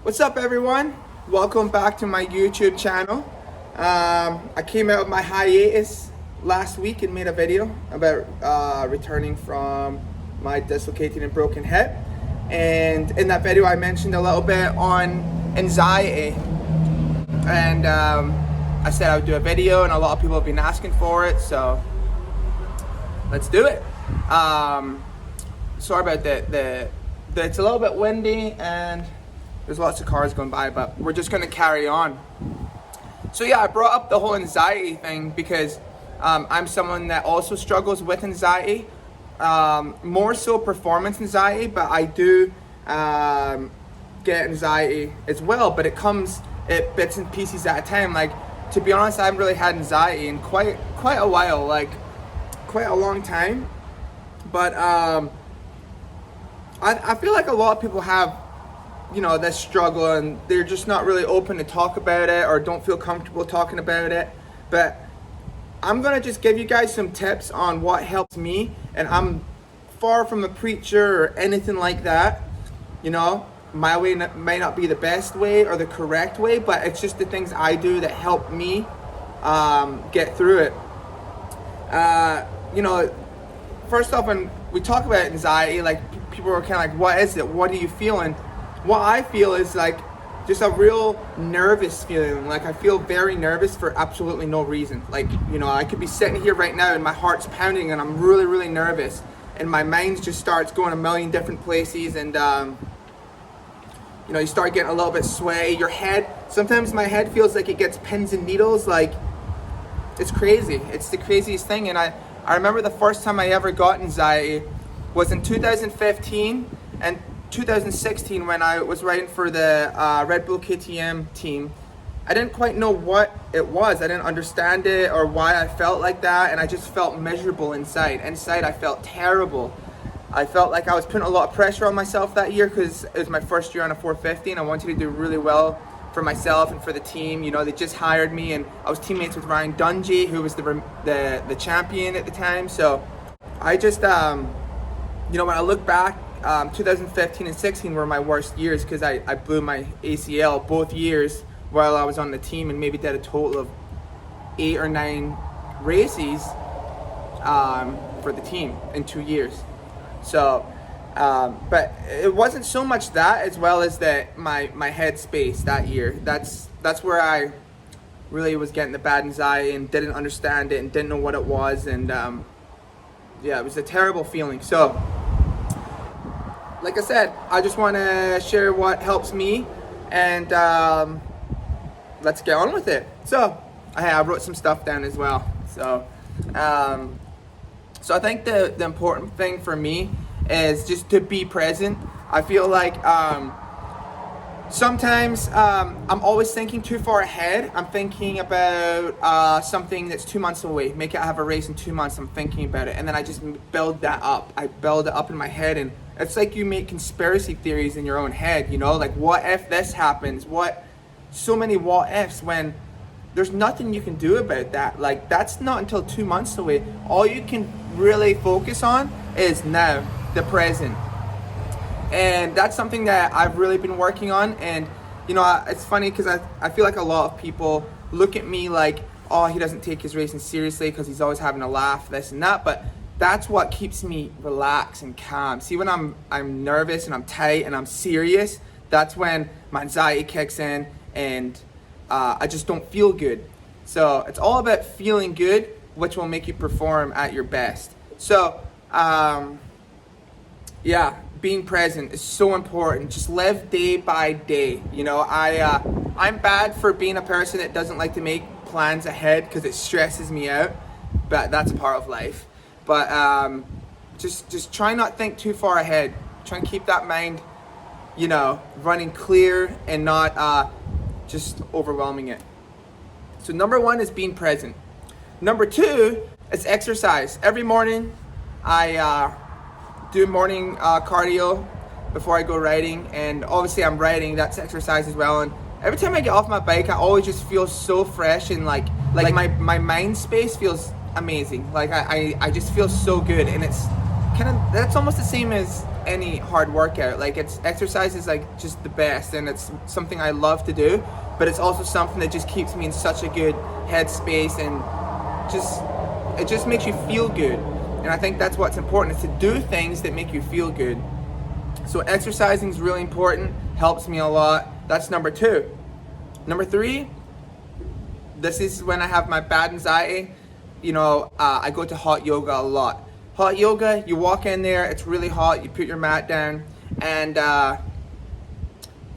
What's up, everyone? Welcome back to my YouTube channel. I came out of my hiatus last week and made a video about returning from my dislocated and broken hip. And in that video, I mentioned a little bit on anxiety. And I said I would do a video, and a lot of people have been asking for it, so let's do it. Sorry about that. It's a little bit windy and there's lots of cars going by, but we're just going to carry on. So yeah, I brought up the whole anxiety thing because I'm someone that also struggles with anxiety, more so performance anxiety, but I do get anxiety as well, but it comes at bits and pieces at a time. Like, to be honest, I haven't really had anxiety in quite a while, like quite a long time. But I feel like a lot of people have, this struggle, and they're just not really open to talk about it or don't feel comfortable talking about it. But I'm gonna just give you guys some tips on what helps me, and I'm far from a preacher or anything like that. My way may not be the best way or the correct way, but it's just the things I do that help me get through it. First off, when we talk about anxiety, like, people are kind of like, what is it? What are you feeling? What I feel is like just a real nervous feeling. Like, I feel very nervous for absolutely no reason. Like, I could be sitting here right now and my heart's pounding and I'm really, really nervous. And my mind just starts going a million different places, and you start getting a little bit sweaty. Your head, sometimes my head feels like it gets pins and needles. Like, it's crazy. It's the craziest thing. And I remember the first time I ever got anxiety was in 2015 and 2016 when I was riding for the Red Bull KTM team. I didn't quite know what it was. I didn't understand it or why I felt like that, and I just felt miserable inside. Inside, I felt terrible. I felt like I was putting a lot of pressure on myself that year because it was my first year on a 450, and I wanted to do really well for myself and for the team. They just hired me, and I was teammates with Ryan Dungey, who was the champion at the time. So I just, when I look back, 2015 and 16 were my worst years because I blew my ACL both years while I was on the team, and maybe did a total of 8 or 9 races for the team in 2 years. So, but it wasn't so much that, as well as that my head space that year. That's where I really was getting the bad anxiety and didn't understand it and didn't know what it was, and it was a terrible feeling. So, like I said, I just want to share what helps me, and let's get on with it. So, I wrote some stuff down as well. So, I think the important thing for me is just to be present. I feel like sometimes I'm always thinking too far ahead. I'm thinking about something that's 2 months away. Make it, I have a race in 2 months. I'm thinking about it, and then I just build that up. I build it up in my head, and it's like you make conspiracy theories in your own head. Like, what if this happens? So many what ifs, when there's nothing you can do about that. Like, that's not until 2 months away. All you can really focus on is now, the present. And that's something that I've really been working on. And it's funny because I feel like a lot of people look at me like, oh, he doesn't take his racing seriously because he's always having a laugh, this and that. But that's what keeps me relaxed and calm. See, when I'm nervous and I'm tight and I'm serious, that's when my anxiety kicks in, and I just don't feel good. So it's all about feeling good, which will make you perform at your best. So being present is so important. Just live day by day. I'm bad for being a person that doesn't like to make plans ahead because it stresses me out, but that's a part of life. But just try not think too far ahead. Try and keep that mind, running clear and not just overwhelming it. So number 1 is being present. Number 2 is exercise. Every morning I do morning cardio before I go riding, and obviously I'm riding, that's exercise as well. And every time I get off my bike, I always just feel so fresh, and like my mind space feels amazing. Like, I just feel so good, and it's kind of, that's almost the same as any hard workout. Like, exercise is like just the best, and it's something I love to do, but it's also something that just keeps me in such a good headspace, and it just makes you feel good. And I think that's what's important, is to do things that make you feel good. So exercising is really important, helps me a lot. That's number 2. Number 3, this is when I have my bad anxiety. I go to hot yoga a lot. Hot yoga, you walk in there, it's really hot, you put your mat down, and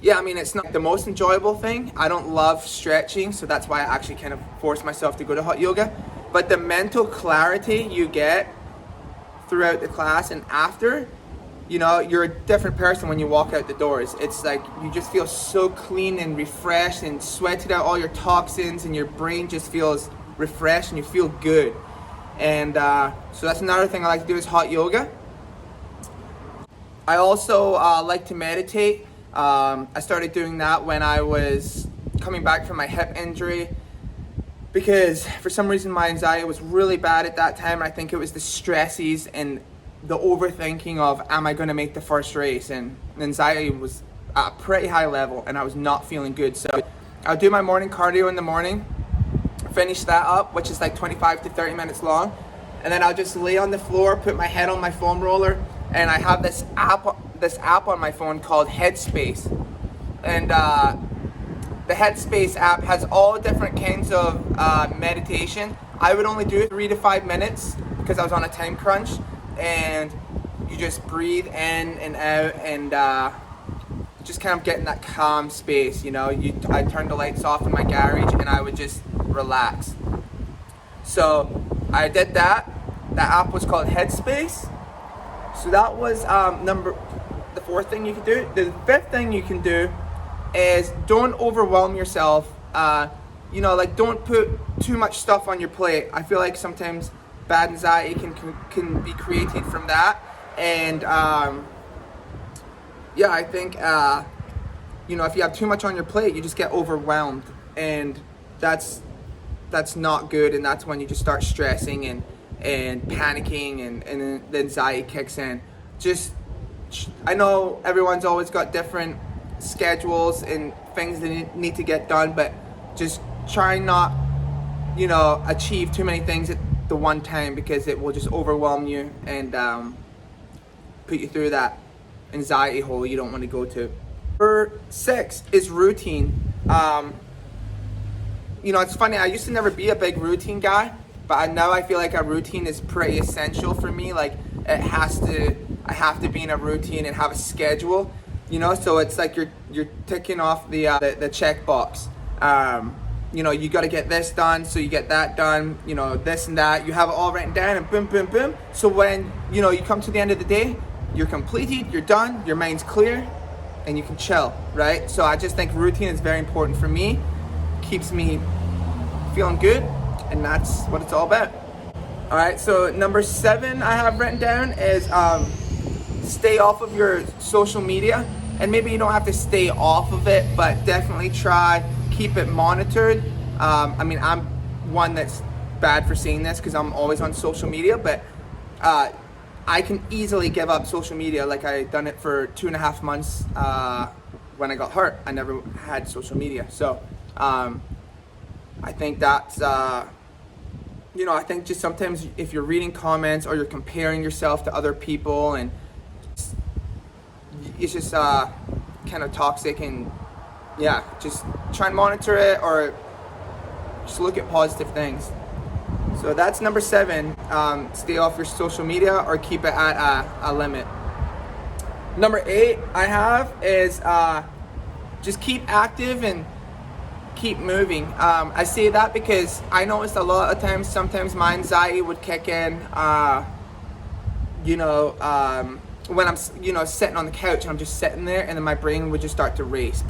it's not the most enjoyable thing. I don't love stretching, so that's why I actually kind of force myself to go to hot yoga. But the mental clarity you get throughout the class and after, you're a different person when you walk out the doors. It's like you just feel so clean and refreshed and sweated out all your toxins, and your brain just feels refreshed and you feel good. And so that's another thing I like to do, is hot yoga. I also like to meditate. I started doing that when I was coming back from my hip injury, because for some reason my anxiety was really bad at that time. I think it was the stresses and the overthinking of, am I going to make the first race? And anxiety was at a pretty high level, and I was not feeling good. So I'll do my morning cardio in the morning, finish that up, which is like 25 to 30 minutes long, and then I'll just lay on the floor, put my head on my foam roller, and I have this app on my phone called Headspace. And the Headspace app has all different kinds of meditation. I would only do 3 to 5 minutes because I was on a time crunch, and you just breathe in and out, and just kind of get in that calm space. I turned the lights off in my garage, and I would just relax. So I did that. That app was called Headspace. So that was the 4th thing you can do. The 5th thing you can do is don't overwhelm yourself. Don't put too much stuff on your plate. I feel like sometimes bad anxiety can be created from that. And I think if you have too much on your plate, you just get overwhelmed, and that's not good. And that's when you just start stressing and panicking, and the anxiety kicks in. I know everyone's always got different schedules and things that need to get done, but just try not achieve too many things at the one time, because it will just overwhelm you and put you through that anxiety hole you don't want to go to. Number 6 is routine. It's funny, I used to never be a big routine guy, but now I feel like a routine is pretty essential for me. Like, I have to be in a routine and have a schedule, so it's like you're ticking off the check box. You got to get this done, so you get that done, this and that. You have it all written down, and boom, boom, boom. So when, you come to the end of the day, you're completed, you're done, your mind's clear, and you can chill, right? So I just think routine is very important for me. Keeps me feeling good, and that's what it's all about. All right, so number 7 I have written down is stay off of your social media. And maybe you don't have to stay off of it, but definitely keep it monitored. I'm one that's bad for saying this because I'm always on social media, but I can easily give up social media. Like, I done it for 2.5 months when I got hurt. I never had social media. So I think that's I think just sometimes if you're reading comments or you're comparing yourself to other people, and it's just kind of toxic, and just try and monitor it, or just look at positive things. So that's number 7. Stay off your social media, or keep it at a limit. Number 8 I have is just keep active and keep moving. I say that because I noticed a lot of times, sometimes my anxiety would kick in, when I'm, sitting on the couch and I'm just sitting there, and then my brain would just start to race,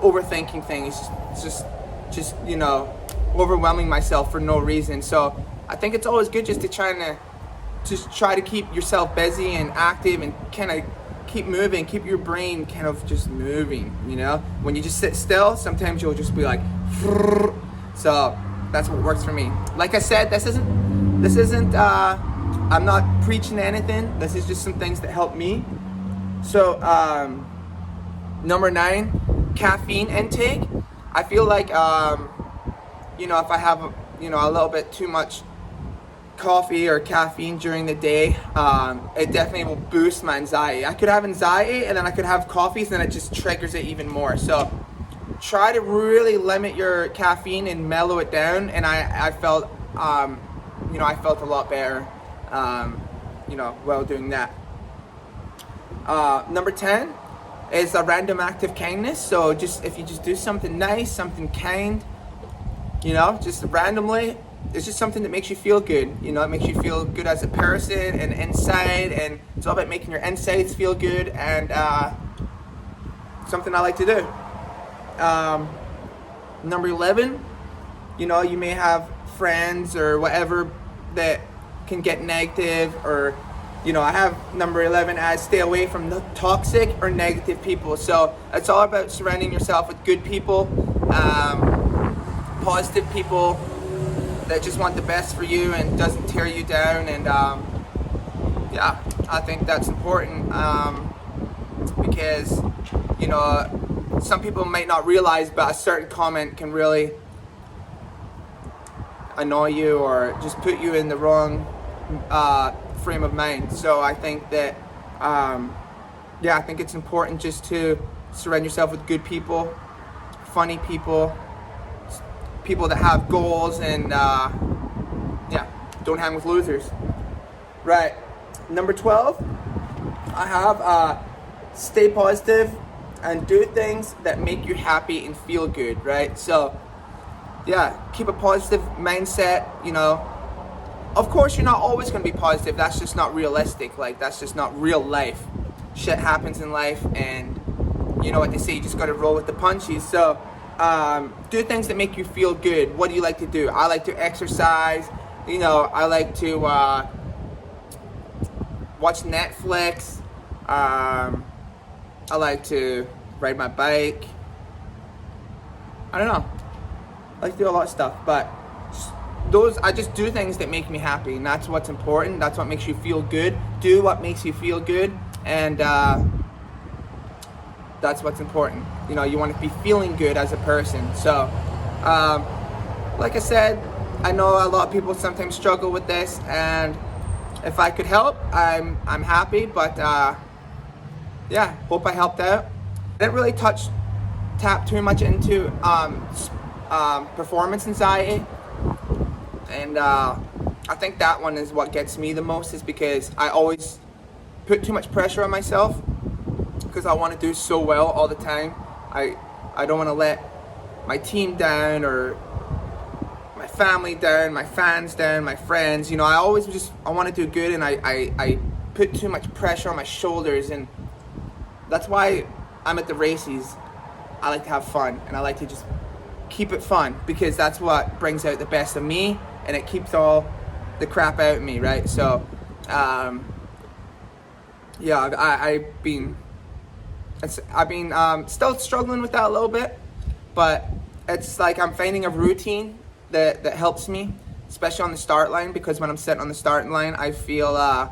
overthinking things, just overwhelming myself for no reason. So I think it's always good just to try to keep yourself busy and active, and kind of keep moving, keep your brain kind of just moving. When you just sit still, sometimes you'll just be like, so that's what works for me. Like I said, this isn't I'm not preaching anything. This is just some things that help me. So number 9, caffeine intake. I feel like if I have a little bit too much coffee or caffeine during the day, it definitely will boost my anxiety. I could have anxiety and then I could have coffees and then it just triggers it even more. So try to really limit your caffeine and mellow it down, and I felt I felt a lot better while doing that. Number 10 is a random act of kindness. So if you just do something nice, something kind, just randomly, it's just something that makes you feel good. It makes you feel good as a person and inside, and it's all about making your insides feel good, and something I like to do. Number 11, you may have friends or whatever that can get negative, or I have number 11 as stay away from the toxic or negative people. So it's all about surrounding yourself with good people, positive people that just want the best for you and doesn't tear you down. And I think that's important, because some people might not realize, but a certain comment can really annoy you or just put you in the wrong frame of mind. So I think that I think it's important just to surround yourself with good people, funny people, people that have goals, and don't hang with losers. Right. Number 12, I have stay positive and do things that make you happy and feel good, right? So keep a positive mindset. Of course you're not always going to be positive. That's just not realistic. Like, that's just not real life. Shit happens in life, and you know what they say, you just got to roll with the punches. So do things that make you feel good. What do you like to do? I like to exercise. I like to watch Netflix. I like to ride my bike. I don't know. I like to do a lot of stuff, but I just do things that make me happy, and that's what's important. That's what makes you feel good. Do what makes you feel good, and that's what's important. You want to be feeling good as a person. So, like I said, I know a lot of people sometimes struggle with this, and if I could help, I'm happy. But hope I helped out. I didn't really tap too much into performance anxiety, and I think that one is what gets me the most, is because I always put too much pressure on myself because I want to do so well all the time. I don't want to let my team down, or my family down, my fans down, my friends. I always I want to do good, and I put too much pressure on my shoulders, and that's why I'm at the races. I like to have fun, and I like to just keep it fun, because that's what brings out the best of me, and it keeps all the crap out of me, right? So I've been still struggling with that a little bit, but it's like I'm finding a routine that helps me, especially on the start line, because when I'm sitting on the starting line, I feel I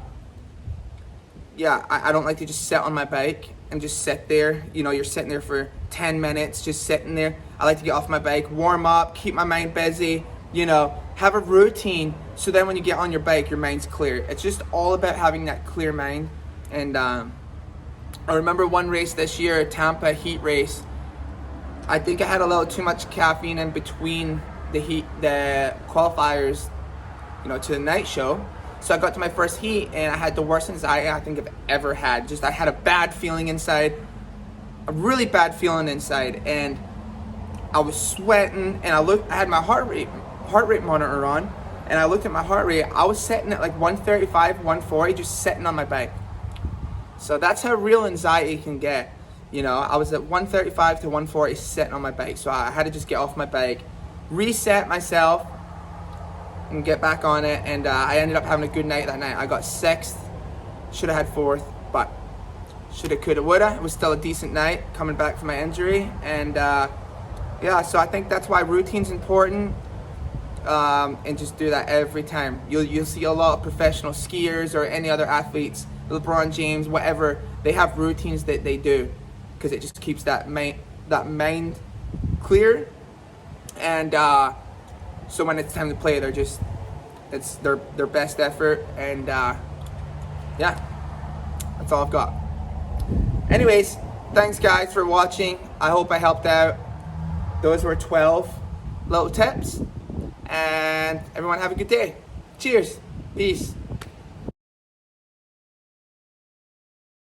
don't like to just sit on my bike and just sit there. You're sitting there for 10 minutes just sitting there. I like to get off my bike, warm up, keep my mind busy, have a routine, so then when you get on your bike, your mind's clear. It's just all about having that clear mind. And I remember one race this year, a Tampa heat race. I think I had a little too much caffeine in between the qualifiers, to the night show. So I got to my first heat, and I had the worst anxiety I think I've ever had. I had a bad feeling inside, a really bad feeling inside, and I was sweating, and I had my heart rate monitor on, and I looked at my heart rate. I was sitting at like 135, 140, just sitting on my bike. So that's how real anxiety can get. I was at 135 to 140 sitting on my bike. So I had to just get off my bike, reset myself, and get back on it. And I ended up having a good night that night. I got 6th, should have had 4th, but shoulda, coulda, woulda. It was still a decent night coming back from my injury. And so I think that's why routine's important. and just do that every time. You'll see a lot of professional skiers or any other athletes, LeBron James, whatever. They have routines that they do because it just keeps that mind clear. And so when it's time to play, it's their best effort. And yeah, that's all I've got. Anyways, thanks guys for watching. I hope I helped out. Those were 12 little tips. And everyone have a good day. Cheers. Peace.